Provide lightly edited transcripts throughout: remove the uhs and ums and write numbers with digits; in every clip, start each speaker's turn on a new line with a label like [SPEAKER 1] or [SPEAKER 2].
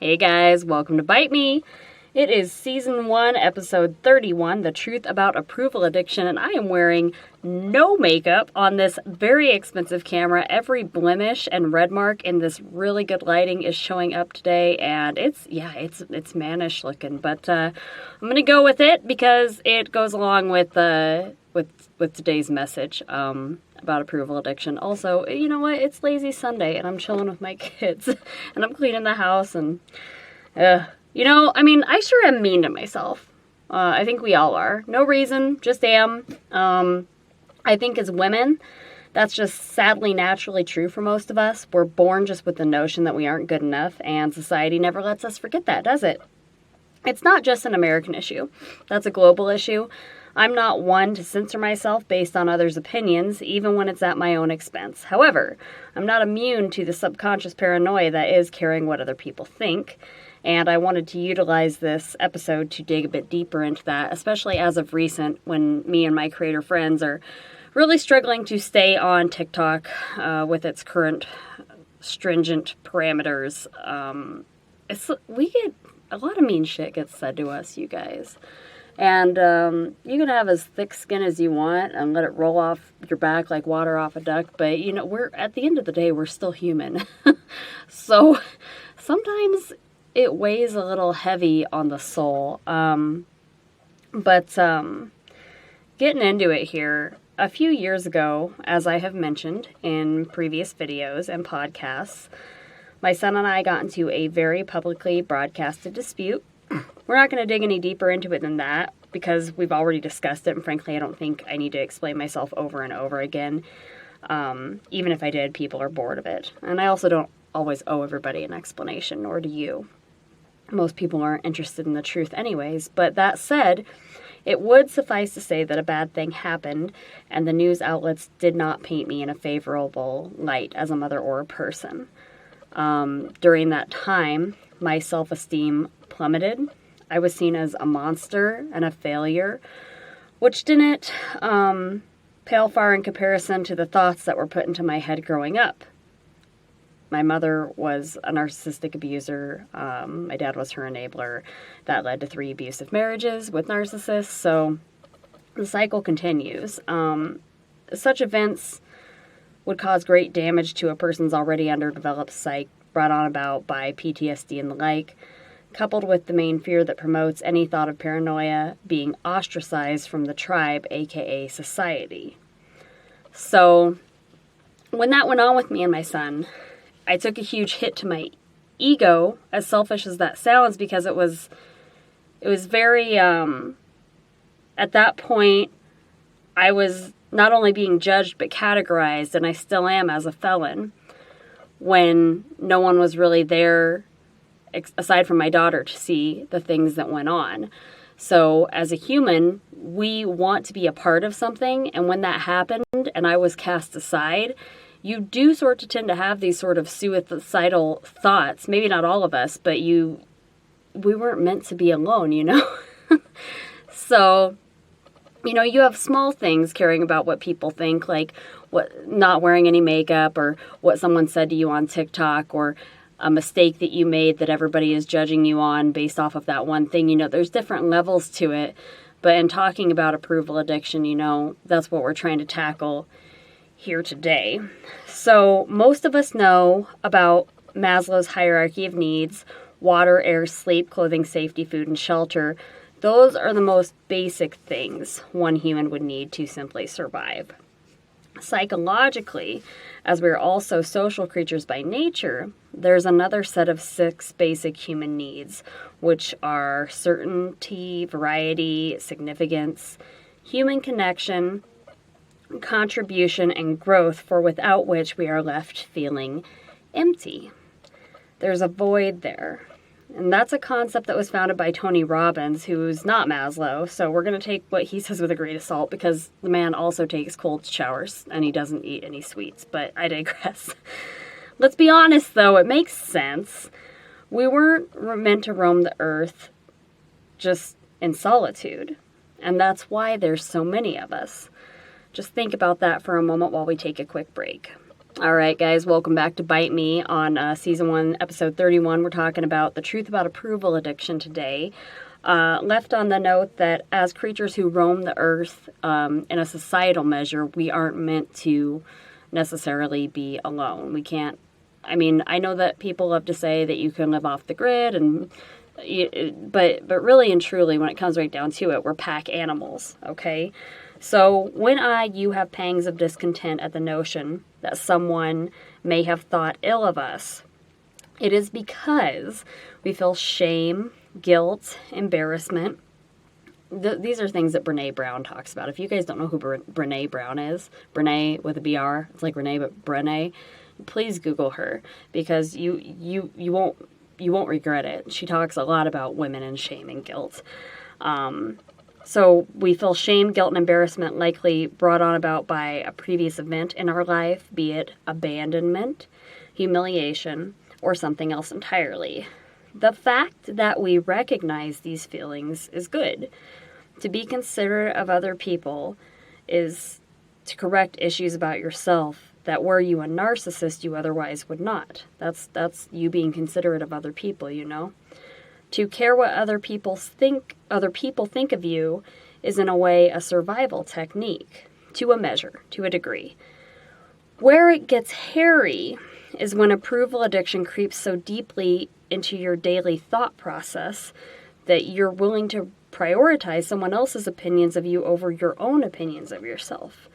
[SPEAKER 1] Hey guys, welcome to Bite Me. It is season 1, episode 31, The Truth About Approval Addiction, and I am wearing no makeup on this very expensive camera. Every blemish and red mark in this really good lighting is showing up today, and it's mannish looking, but I'm gonna go with it because it goes along with today's message about approval addiction. Also, you know what? It's lazy Sunday, and I'm chilling with my kids, and I'm cleaning the house, and I sure am mean to myself. I think we all are. No reason, just am. I think as women, that's just sadly naturally true for most of us. We're born just with the notion that we aren't good enough, and society never lets us forget that, does it? It's not just an American issue. That's a global issue. I'm not one to censor myself based on others' opinions, even when it's at my own expense. However, I'm not immune to the subconscious paranoia that is caring what other people think. And I wanted to utilize this episode to dig a bit deeper into that, especially as of recent when me and my creator friends are really struggling to stay on TikTok with its current stringent parameters. We get a lot of mean shit gets said to us, you guys. And you can have as thick skin as you want and let it roll off your back like water off a duck. But, we're at the end of the day, we're still human. So sometimes it weighs a little heavy on the soul. But getting into it here, a few years ago, as I have mentioned in previous videos and podcasts, my son and I got into a very publicly broadcasted dispute. We're not going to dig any deeper into it than that because we've already discussed it, and frankly, I don't think I need to explain myself over and over again. Even if I did, people are bored of it. And I also don't always owe everybody an explanation, nor do you. Most people aren't interested in the truth anyways. But that said, it would suffice to say that a bad thing happened, and the news outlets did not paint me in a favorable light as a mother or a person. During that time, my self-esteem plummeted. I was seen as a monster and a failure, which didn't pale far in comparison to the thoughts that were put into my head growing up. My mother was a narcissistic abuser. My dad was her enabler. That led to 3 abusive marriages with narcissists, so the cycle continues. Such events would cause great damage to a person's already underdeveloped psyche, brought on about by PTSD and the like, coupled with the main fear that promotes any thought of paranoia being ostracized from the tribe, aka society. So, when that went on with me and my son, I took a huge hit to my ego, as selfish as that sounds, because it was very, at that point, I was not only being judged, but categorized, and I still am as a felon, when no one was really there, aside from my daughter, to see the things that went on. So, as a human, we want to be a part of something, and when that happened, and I was cast aside, you do sort of tend to have these sort of suicidal thoughts. Maybe not all of us, but we weren't meant to be alone, So, you have small things caring about what people think, like not wearing any makeup, or what someone said to you on TikTok, or a mistake that you made that everybody is judging you on based off of that one thing. There's different levels to it. But in talking about approval addiction, that's what we're trying to tackle here today. So most of us know about Maslow's hierarchy of needs: water, air, sleep, clothing, safety, food, and shelter. Those are the most basic things one human would need to simply survive. Psychologically, as we're also social creatures by nature, there's another set of 6 basic human needs, which are certainty, variety, significance, human connection, contribution, and growth, for without which we are left feeling empty. There's a void there. And that's a concept that was founded by Tony Robbins, who's not Maslow, so we're going to take what he says with a grain of salt, because the man also takes cold showers, and he doesn't eat any sweets, but I digress. Let's be honest, though, it makes sense. We weren't meant to roam the earth just in solitude, and that's why there's so many of us. Just think about that for a moment while we take a quick break. All right, guys, welcome back to Bite Me on Season 1, Episode 31. We're talking about the truth about approval addiction today. Left on the note that as creatures who roam the earth, in a societal measure, we aren't meant to necessarily be alone. We can't, I mean, I know that people love to say that you can live off the grid, but really and truly, when it comes right down to it, we're pack animals, okay? So when you have pangs of discontent at the notion that someone may have thought ill of us, it is because we feel shame, guilt, embarrassment. These are things that Brene Brown talks about. If you guys don't know who Brene Brown is, Brene with a BR, it's like Renee, but Brene, please Google her, because you won't regret it. She talks a lot about women and shame and guilt. So we feel shame, guilt, and embarrassment likely brought on about by a previous event in our life, be it abandonment, humiliation, or something else entirely. The fact that we recognize these feelings is good. To be considerate of other people is to correct issues about yourself that were you a narcissist, you otherwise would not. That's you being considerate of other people, you know. To care what other people think of you is in a way a survival technique, to a measure, to a degree. Where it gets hairy is when approval addiction creeps so deeply into your daily thought process that you're willing to prioritize someone else's opinions of you over your own opinions of yourself.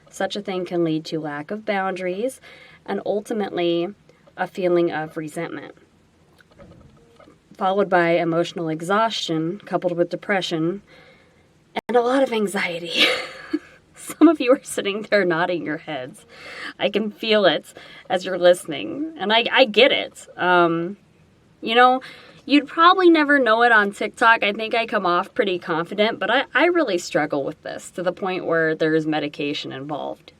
[SPEAKER 1] Such a thing can lead to lack of boundaries and ultimately a feeling of resentment, followed by emotional exhaustion, coupled with depression, and a lot of anxiety. Some of you are sitting there nodding your heads. I can feel it as you're listening, and I get it. You know, you'd probably never know it on TikTok. I think I come off pretty confident, but I really struggle with this to the point where there's medication involved.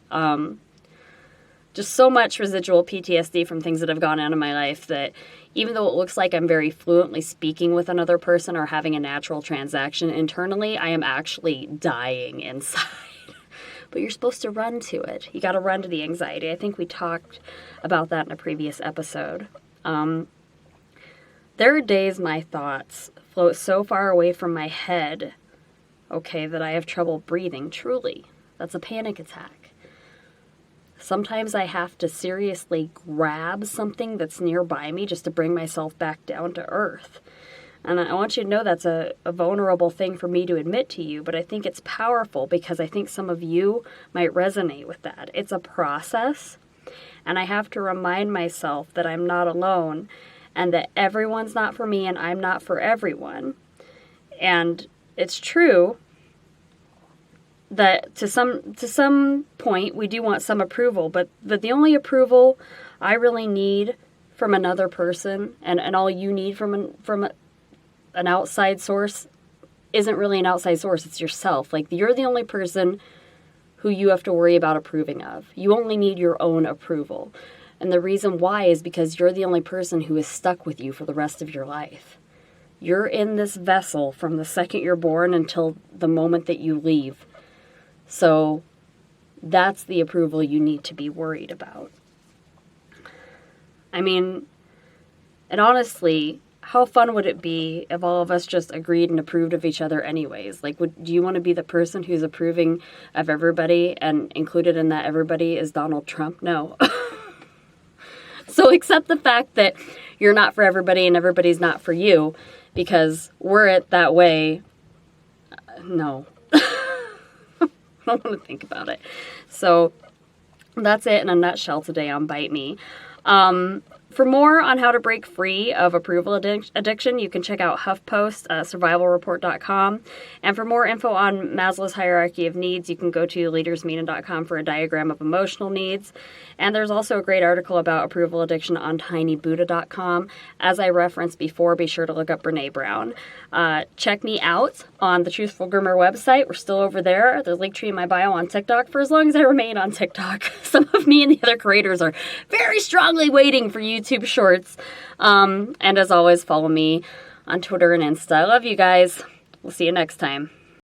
[SPEAKER 1] Just so much residual PTSD from things that have gone on in my life that even though it looks like I'm very fluently speaking with another person or having a natural transaction internally, I am actually dying inside. But you're supposed to run to it. You got to run to the anxiety. I think we talked about that in a previous episode. There are days my thoughts float so far away from my head, okay, that I have trouble breathing, truly. That's a panic attack. Sometimes I have to seriously grab something that's nearby me just to bring myself back down to earth. And I want you to know that's a vulnerable thing for me to admit to you, but I think it's powerful because I think some of you might resonate with that. It's a process, and I have to remind myself that I'm not alone and that everyone's not for me and I'm not for everyone. And it's true that to some point we do want some approval, but the only approval I really need from another person and all you need from an outside source isn't really an outside source, it's yourself. Like, you're the only person who you have to worry about approving of. You only need your own approval. And the reason why is because you're the only person who is stuck with you for the rest of your life. You're in this vessel from the second you're born until the moment that you leave. So that's the approval you need to be worried about. I mean, and honestly, how fun would it be if all of us just agreed and approved of each other anyways? Like, do you want to be the person who's approving of everybody, and included in that everybody is Donald Trump? No. So accept the fact that you're not for everybody and everybody's not for you, because we're it that way. No. I don't want to think about it. So that's it in a nutshell today on Bite Me. For more on how to break free of approval addiction, you can check out HuffPost, survivalreport.com. And for more info on Maslow's hierarchy of needs, you can go to leadersmeeting.com for a diagram of emotional needs. And there's also a great article about approval addiction on tinybuddha.com. As I referenced before, be sure to look up Brene Brown. Check me out on the Truthful Groomer website. We're still over there. There's a link tree in my bio on TikTok for as long as I remain on TikTok. Some of me and the other creators are very strongly waiting for YouTube Shorts. And as always, follow me on Twitter and Insta. I love you guys. We'll see you next time.